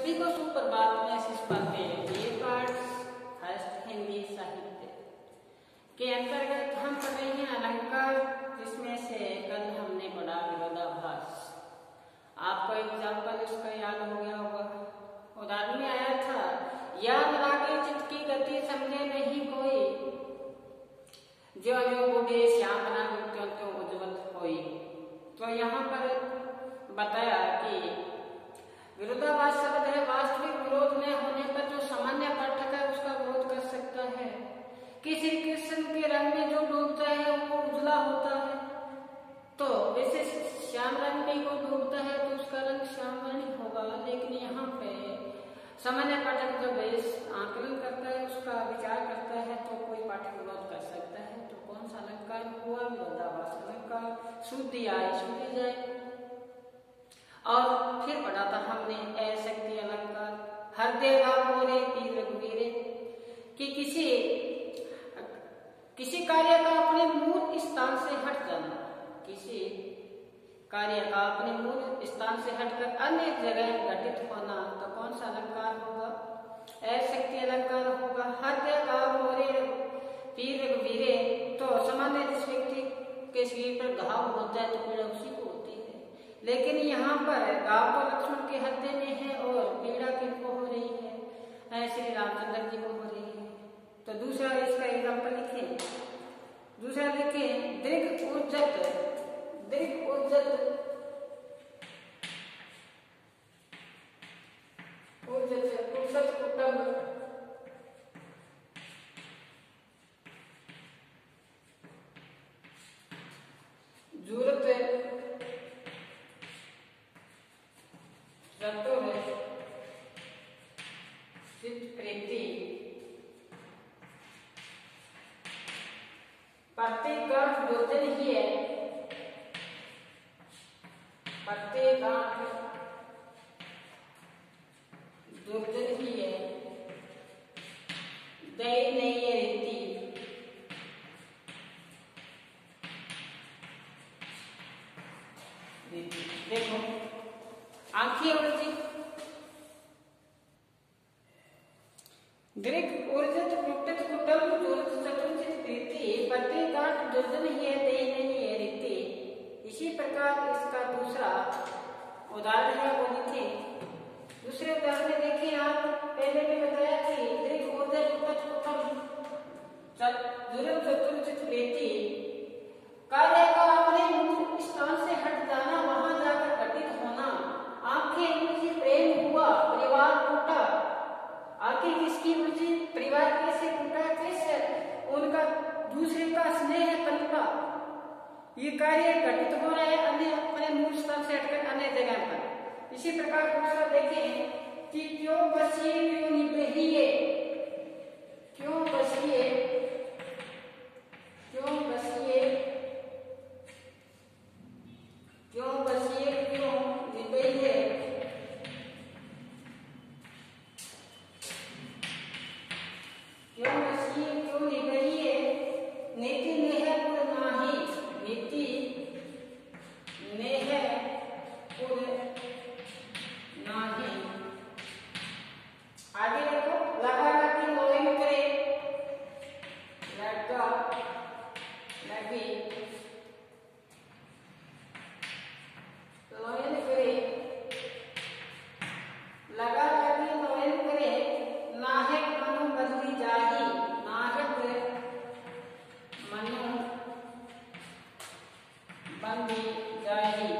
सभी को सुप्रभात। मैं शिष्पाते ये पाठ फर्स्ट हिंदी साहित्य के अंतर्गत हम पढ़ रहे हैं अलंकार, जिसमें से कल हमने पढ़ा विरोधाभास। आपको एग्जाम्पल उसका याद हो गया होगा। उदाहरण में आया था, याद लागे चित्त की गति समझे नहीं कोई, जो जो बूढ़े श्याम बना त्यों त्यों उज्ज्वल होई। तो यहाँ पर बताया कि विरोधाभास शब्द है, वास्तविक विरोध में होने पर जो सामान्य पाठक है उसका विरोध कर सकता है। किसी कृष्ण के रंग में जो डूबता है वो उजला होता है, तो वैसे श्याम रंग में को डूबता है तो उसका रंग श्यामवर्णी होगा। लेकिन यहाँ पे सामान्य पाठक जब आकलन करता है, उसका विचार करता है, तो कोई पाठक विरोध कर सकता है। तो कौन सा अलंकार हुआ? विरोधाभास अलंकार। शुद्धि आए शुद्धि जाए। और फिर पढ़ा था हमने अशक्ति अलंकार, हर देवा मोरे पीर रघुवीरे, कि किसी कार्य का अपने मूल स्थान से हट जाना, किसी कार्य का अपने मूल स्थान से हटकर अन्य जगह घटित होना, तो कौन सा अलंकार होगा? अशक्ति अलंकार होगा। हर देवा मोरे पीर रघुवीरे, तो सामान्य जिस व्यक्ति के शरीर पर घाव होता है तो पीड़ा उसी को होती है, लेकिन यहाँ पर घाव तो लक्ष्मण के हृदय में है और पीड़ा किनको हो रही है? श्री रामचंद्र जी को हो रही है। तो दूसरा इसका एग्जाम्पल लिखें। दूसरा लिखें, दीर्घ उज्जत, दीर्घ उज्जत, उज्जत कुटुंब, जूरत चतुर चित्त प्रीति, प्रत्येक दुर्जन ही है, प्रत्येक दुर्जन ही है, दई नहीं है रीति, देखो आंखें उलझी, दीर्घ ऊर्जित कुटित कुटुंब जूरत चतुर्चित प्रीति, प्रत्येक गांठ दुर्जन ही है, दई नहीं है रीति। इसी प्रकार इसका दूसरा उदाहरण है वो लिखे। दूसरे उदाहरण में देखिए आप, पहले में बताया कि दीर्घ ऊर्जित कुटित कुटुंब जूरत चतुर्चित प्रीति, कार्य का अपने मूल स्थान से हट जाना, वहां जाकर घटित होना। आंखें उलझी, प्रेम हुआ, परिवार टूटा। आखिर किसकी उलझी? परिवार कैसे टूटा? कैसे उनका दूसरे का स्नेह पनपा। ये कार्य घटित हो रहा है अन्य अपने मूल स्थान से हटकर अन्य जगह पर। इसी प्रकार दूसरा देखें कि क्यों बसिए क्यों निबहिए, क्यों बसिए क्यों बसिए क्यों बसिए क्यों निबहिए, क्यों बसिए क्यों निबहिए, नीति नेह पुर नाही, नीति नेह पुर नाही। आगे देखो, लगा लगी लोइन करे, लगा लगी लोइन करे, लगा लगी लोइन करे, नाहक मनु बदली जाही, नाहक मनु बंदी जाही।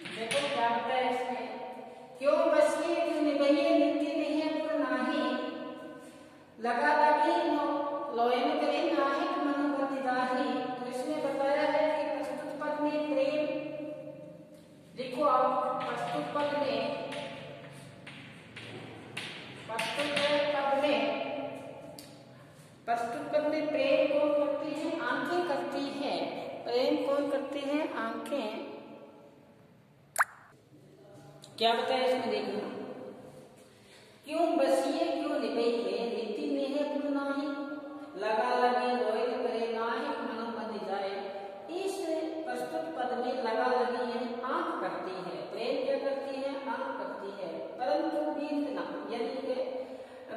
देखो क्या होता है इसमें, क्यों बसिए क्यों निबहिए, नीति नहीं है पुर नाही, लगा लगी लोयन करे, नाहक मनु बंदी जाही। तो इसमें बताया है कि प्रस्तुत पद में प्रेम, देखो आप प्रस्तुत पद में प्रेम कौन करती है? आंखें करती है। प्रेम कौन करती है? आंखें। क्या बताया इसमें देखो, क्यों बसिए क्यों निबहिए, नीति नेह पुर नाही, लगा लगी लोइन करे, नाहक मनु बंदी जाए। इस प्रस्तुत पद में लगा लगी है आंख करती है, प्रेम क्या करती है? आम करती है, परंतु बीतना यानी कि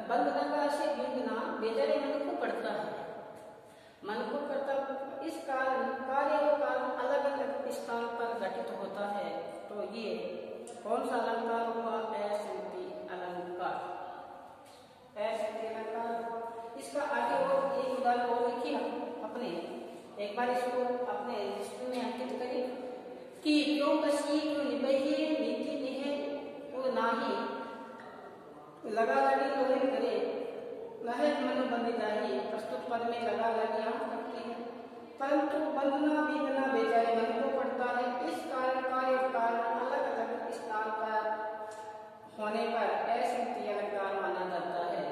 बंधना से बीतना बेचारे मन को पड़ता है, मन को करता। इस कारण कार्य और कारण अलग अलग स्थान पर घटित होता है। तो ये कौन सा अलंकार हुआ? असंति अलंकार, असंति अलंकार हुआ। इसका आगे और एक उदाहरण और लिखिए अपने, एक बार इसको अपने दृष्टि में अंकित करिए कि क्यों कसी क्यों निबही नीति निहे वो नाही लगा लगी लोहे करे लहे मन बंद जाही। प्रस्तुत पद में लगा लगी हम करते हैं, परंतु बंधना बीतना बेचारे मन को पड़ता है। इस कारण कार्य और कारण अलग अलग स्थान पर होने पर असंति अलंकार माना जाता है।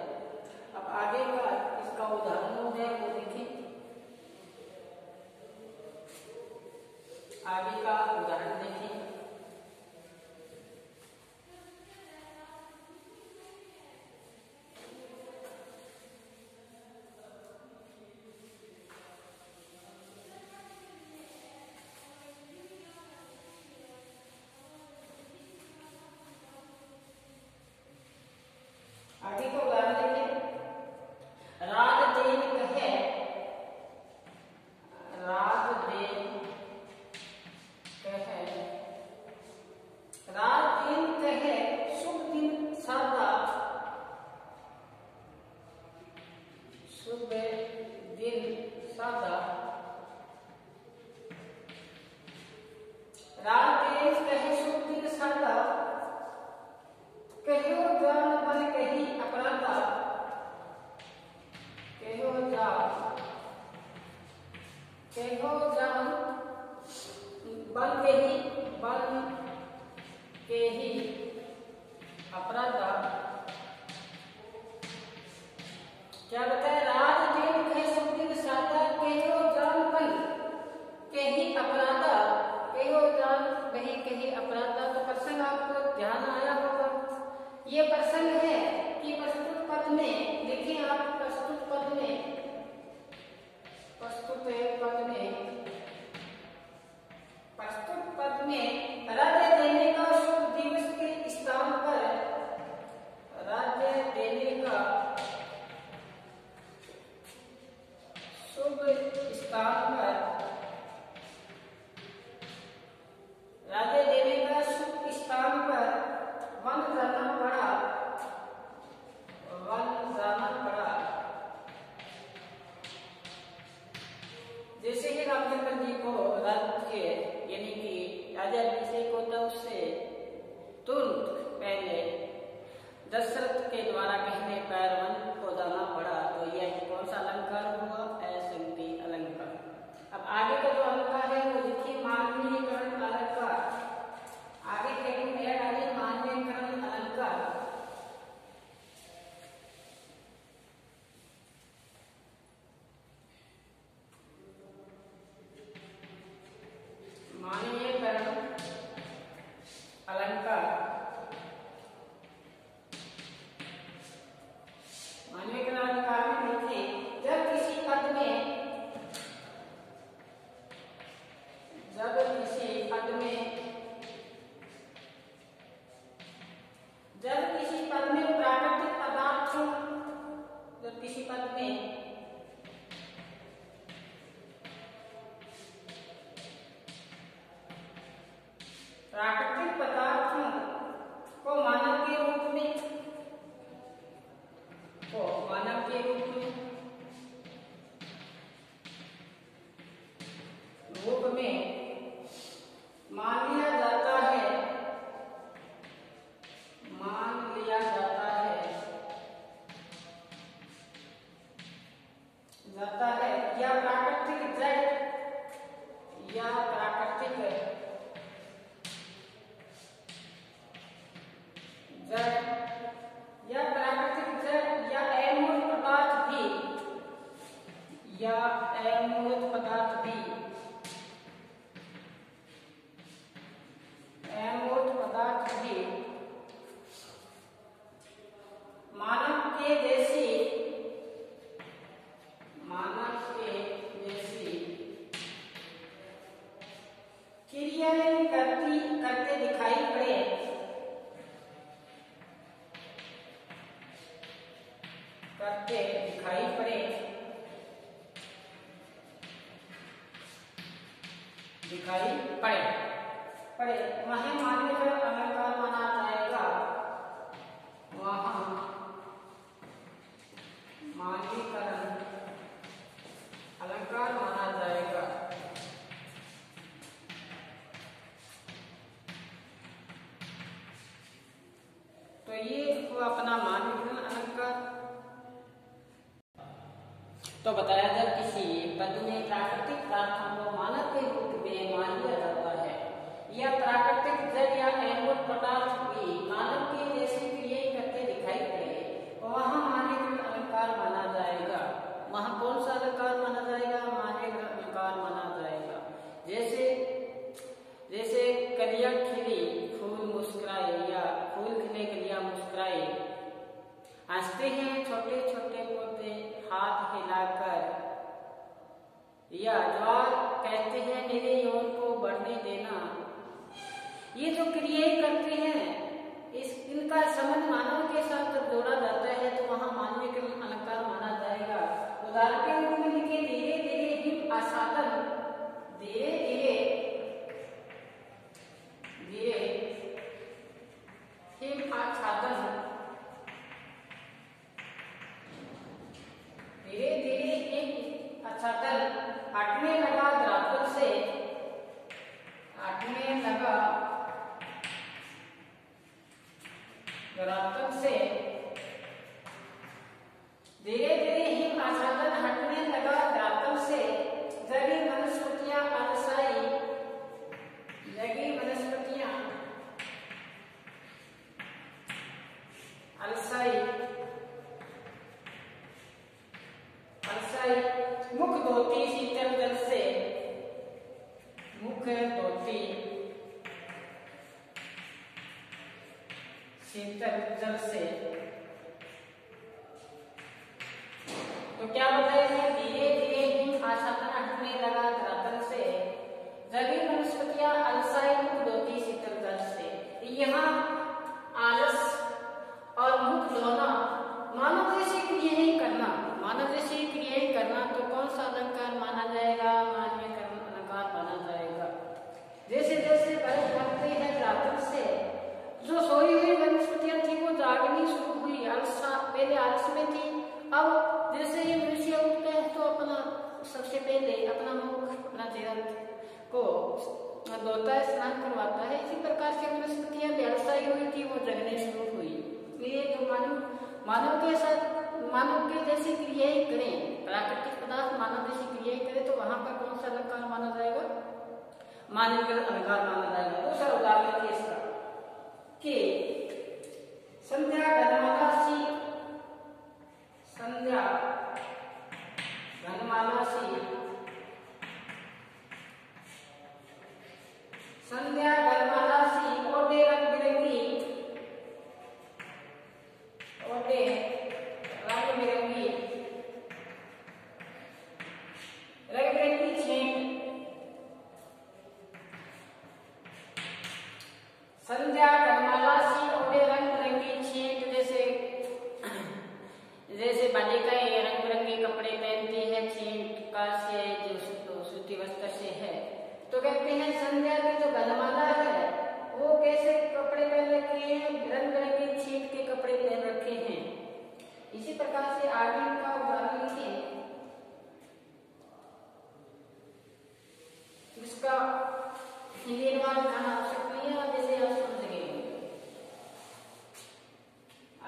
अब आगे का इसका उदाहरण है वो देखिए, आगे का उदाहरण देखिए। आगे का उदाहरण देखिए, राज देन कहे, राज देन कहे, राज दिन कहे शुभ दिन सादा, शुभ दिन सादा। राज दिन कहे शुभ दिन सादा, कहो जान बन कही अपराधा, कहो जान बन के ही अपराधा। क्या बताया? राज दिन कहे शुभ दिन सादा, कहो जान बन के ही अपराधा, कहो जान बही के ही अपराधा। तो प्रसंग आपको ध्यान आया होगा। ये प्रसंग है कि प्रस्तुत पद में देखिए आप, प्रस्तुत पद में राज्य देने का शुभ दिवस के स्थान पर, राज्य देने का शुभ स्थान पर, राज्य देने का शुभ स्थान पर वन जाना पड़ा, वन जाना पड़ा। जैसे ही रामचंद्र जी को राज्य यानी कि राजा अभिषेक होता उससे तुरंत पहले दशरथ के द्वारा कहने पर वन को जाना पड़ा। तो यह कौन सा अलंकार हुआ? असंति अलंकार। अब आगे का जो अलंकार है वो देखिए, मानवीयकरण अलंकार। आगे हेडिंग में डालिए मानवीयकरण अलंकार। मानवीयकरण अलंकार, मानवीयकरण अलंकार में देखिए, जब किसी पद में प्राकृतिक पदार्थों, जब किसी पद में प्राकृतिक पदार्थों को मानव के रूप में मान लिया जाता है, या प्राकृतिक जड़ या प्राकृतिक या अमूर्त पदार्थ भी मानव के जैसी क्रियाएं करते दिखाई पड़े, दिखाई पड़े पड़े वह मान्यकर अलंकार माना जाएगा। वहाँ मान्यकरण अलंकार माना जाएगा। तो ये हुआ अपना मान्यकरण अलंकार। तो बताया जब किसी पद में प्राकृतिक पदार्थों को मानव के रूप में मान लिया जाता है या प्राकृतिक जड़ या अमूर्त पदार्थ भी मानव के जैसी क्रियाएं करते दिखाई पड़े वहाँ मान्यकरण अलंकार माना जाएगा। वहाँ कौन सा अलंकार माना जाएगा? मान्यकरण अलंकार माना जाएगा। जैसे जैसे कलियां खिली फूल मुस्कुराए या फूल खिले कलियां मुस्कुराए, हंसते हैं छोटे छोटे पौधे हाथ हिलाकर, या ज्वार कहते हैं मेरे यौन को बढ़ने देना। ये जो क्रियाएं करते हैं इनका संबंध मानव के साथ जब जोड़ा जाता है तो वहां मान्यकरण अलंकार माना जाएगा। उदाहरण के रूप में लिखे धीरे धीरे हिम आसादन, धीरे धीरे धीरे हिम आच्छादन, धीरे धीरे हिम आच्छादन हटने लगा धरातल से, हटने लगा धरातल से, धीरे धीरे हिम आच्छादन हटने लगा धरातल से, जगी वनस्पतियां अलसाई, जगी वनस्पतियां अलसाई, अलसाई, मुख धोती शीतल जल से, मुख धोती शीतल जल से। तो क्या बताया है? धीरे धीरे हिम आच्छादन हटने लगा धरातल से, जगी वनस्पतियां अलसाई, मुख धोती शीतल जल से। यहाँ आलस और मुख धोना मानव जैसी क्रियाएं करना, मानव जैसी क्रियाएं करना तो कौन सा अलंकार माना जाएगा? मान्यकरण अलंकार माना जाएगा। जैसे जैसे बरस बढ़ते हैं धरातल से, जो सोई हुई वनस्पतियां थी वो जागनी शुरू हुई। आलसा पहले आलस में थी, अब जैसे ये मनुष्य उठते हैं तो अपना सबसे पहले अपना मुख अपना चेहरा को धोता है, स्नान करवाता है। इसी प्रकार से वनस्पतियां भी अलसाई हुई थी, वो जगने शुरू हुई। ये जो मानव के साथ मानव के जैसी क्रियाएं करें, प्राकृतिक पदार्थ मानव जैसी क्रियाएं करें तो वहां पर कौन सा अलंकार माना जाएगा? मान्यकरण अलंकार माना जाएगा। दूसरा उदाहरण है इसका कि संध्या घनमाला सी, संध्या घनमाला सी, संध्या घनमाला सी, ओढ़े रंग बिरंगी, ओढ़े रंग बिरंगी, रंग बिरंगी छेंट, संध्या घनमाला सी, ओढ़े रंग बिरंगी छेंट। जैसे बालिकाएं रंग बिरंगे कपड़े पहनती है, छेंट का से जो सूती वस्त्र से है, तो कहते हैं संध्या की जो घनमाला है वो कैसे कपड़े पहन रखे हैं? रंग बिरंगे छेंट के कपड़े पहन रखे हैं। इसी प्रकार से आगे का उदाहरण लिखिए, इसका हिंदी अनुवाद लिखाना आवश्यक नहीं है, जैसे आप समझ गए।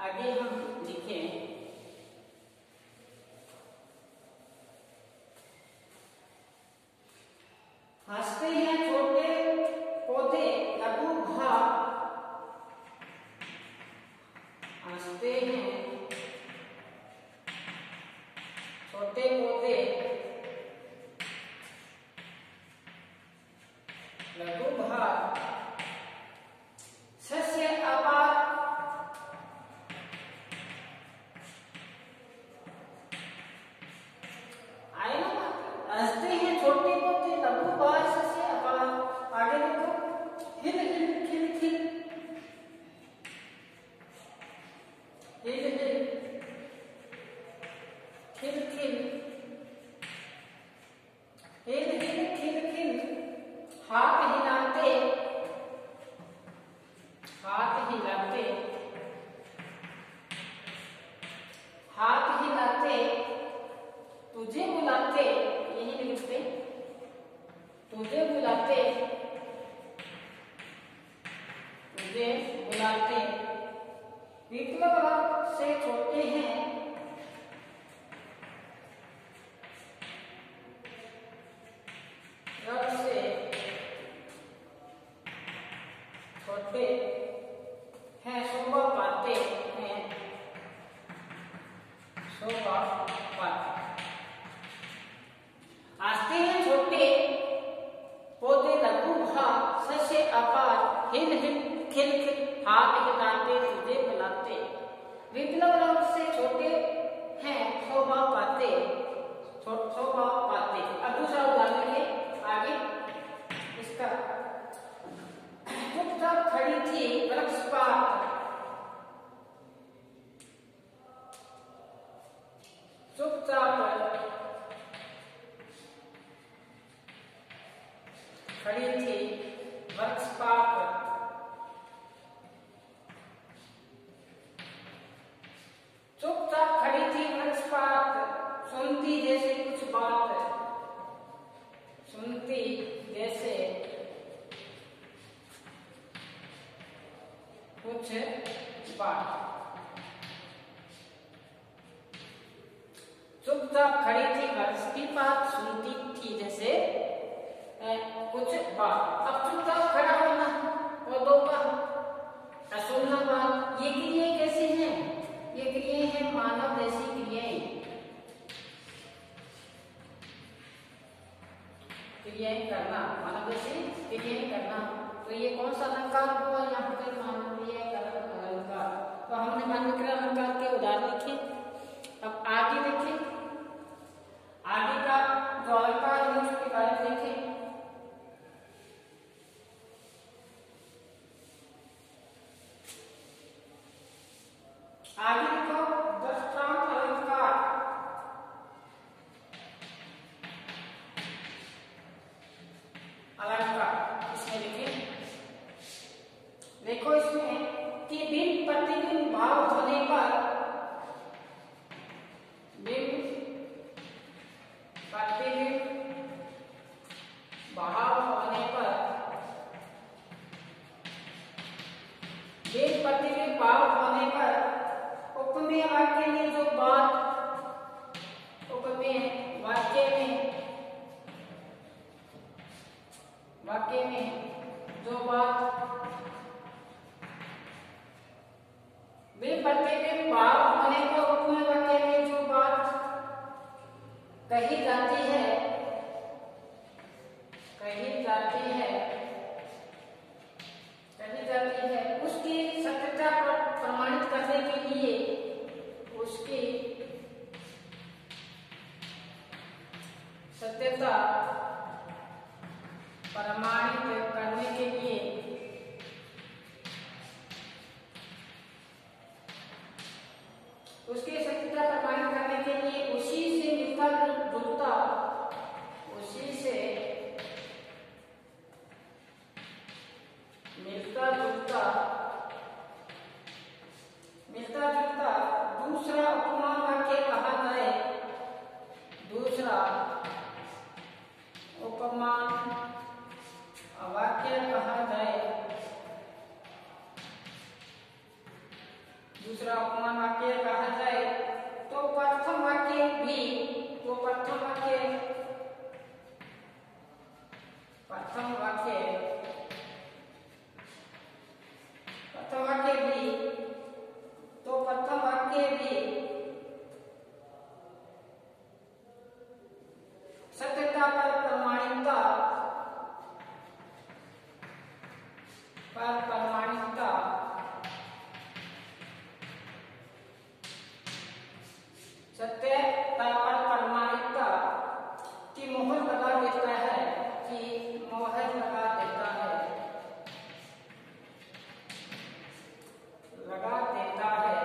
आगे हम लिखें हंसते हैं छोटे पौधे लघु भा, हंसते हैं छोटे पौधे लघु भा, सस्य अपार, आए ना? हंसते हैं छोटे पौधे लघु भा, सस्य अपार। आगे देखो, हिल हिल खिल खिल, हिल हिल खिल खिल, हिल हिल खिल खिल, हाथ हिलाते, हाथ हिलाते, हाथ हिलाते, तुझे बुलाते, यही लिखते, तुझे बुलाते, तुझे बुलाते, विप्लव रंग से छोटे हैं, रंग से छोटे हैं, शोभा पाते हैं, शोभा पाते, आस्ते हैं छोटे पौधे लघु भाग, ससे अपार, हिल हिल खिल खिल, हाथ हिलाते, तुझे बुलाते, विप्लव रंग से छोटे हैं, शोभा पाते, शोभा पाते। अब दूसरा उदाहरण है आगे इसका, चुपचाप खड़ी थी वृक्ष पात, चुपचाप खड़ी थी वृक्ष पात, चुपचाप खड़ी थी वृक्ष पात, सुनती जैसे कुछ बात, सुनती जैसे कुछ बात, चुपचाप खड़ी थी वृक्ष की पात, सुनती थी जैसे कुछ बात। अब चुपचाप खड़ा होना पौधों का, सुनना बात, ये क्रियाएं कैसी हैं? ये क्रियाएं हैं मानव जैसी क्रियाएं, क्रियाएं करना, मानव जैसी क्रियाएं करना। तो ये कौन सा अलंकार हुआ यहाँ पे? मानवीय अलंकार। तो हमने मानवीय अलंकार के उदाहरण लिखे। अब आगे देखें, आगे का जो अलंकार है उसके बारे में देखें। आगे देखो दृष्टांत अलंकार, अलंकार इसमें लिखे, देखो इसमें कि बिंब प्रतिबिंब भाव होने पर, बिंब प्रतिबिंब भाव होने पर, बिंब प्रतिबिंब भाव होने पर उपमेय वाक्य में जो बात, उपमेय वाक्य में जो बात, बिंब प्रतिबिंब भाव होने पर उपमेय वाक्य में जो बात कही जाती है, कही जाती है, कही जाती है, उसकी सत्यता प्रमाणित करने के लिए, उसकी सत्यता प्रमाणित करने के लिए, उसकी सत्यता प्रमाणित करने के लिए उसी से मिलता जुलता, उसी से मिलता जुलता, मिलता जुलता दूसरा उपमान वाक्य कहा जाए, दूसरा उपमान वाक्य कहा जाए, दूसरा उपमान वाक्य कहा जाए, तो प्रथम वाक्य भी, तो प्रथम वाक्य, प्रथम वाक्य, प्रथम वाक्य भी, तो प्रथम वाक्य भी सत्यता पर प्रमाणिकता, पर प्रमाणिकता, सत्यता पर प्रमाणिकता की मोहर लगा देता है, कि मोहर लगा देता है, लगा देता है,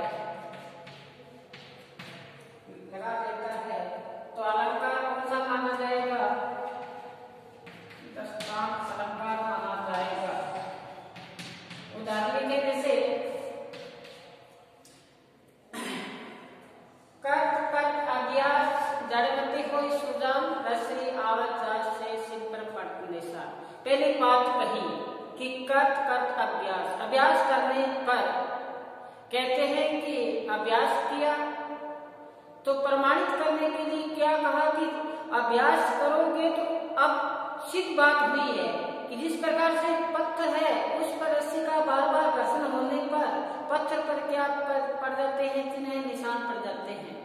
लगा देता है। तो अलंकार कौन सा माना जाएगा? दृष्टांत अलंकार पहले बात कही कि कर्त कर्त अभ्यास, अभ्यास करने पर कहते हैं कि अभ्यास किया तो प्रमाणित करने के लिए क्या कहा कि अभ्यास करोगे तो अब सिद्ध बात हुई है कि जिस प्रकार से पत्थर है उस पर रस्सी का बार बार घर्षण होने पर पत्थर पर क्या पड़ जाते हैं, चिन्ह निशान पड़ जाते हैं।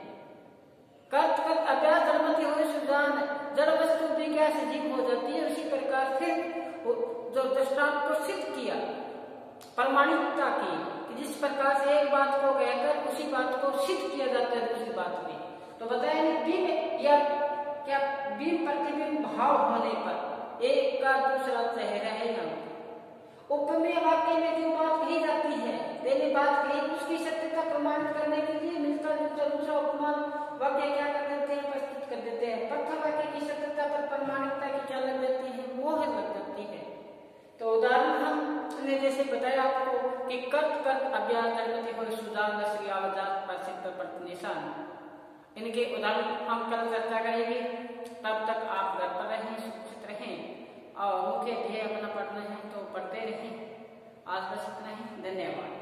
कर्त कर्त अभ्यास जड़मति हुए सुजान, जड़ वस्तु विज्ञा से जीव हो जाती है। उसी प्रकार फिर जो दृष्टांत को सिद्ध किया, प्रमाणिकता की कि जिस प्रकार से एक बात को कहकर उसी बात को सिद्ध किया जाता है दूसरी बात में। तो बताया बिंब या क्या बिंब प्रतिबिंब भाव होने पर एक का दूसरा चेहरा है ना। उपमेय वाक्य में जो बात कही जाती है, पहले बात कही उसकी सत्यता प्रमाणित करने के लिए मिलता जुलता दूसरा उपमान वाक्य क्या कर देते हैं, प्रस्तुत कर देते हैं। प्रथम वाक्य की सत्यता पर प्रमाणिकता की क्या लग जाती है, मोहर लग जाती है। तो उदाहरण हमने जैसे बताया आपको कि कर्त कर्त अभ्यास जड़मति हुए सुजान श्री आवजात पर सिद्ध पर निशान, इनके उदाहरण हम कल चर्चा करेंगे। तब तक आप घर पर रहें, सुरक्षित रहें और मुख्य ध्येय अपना पढ़ना है तो पढ़ते रहें। आज बस इतना ही, धन्यवाद।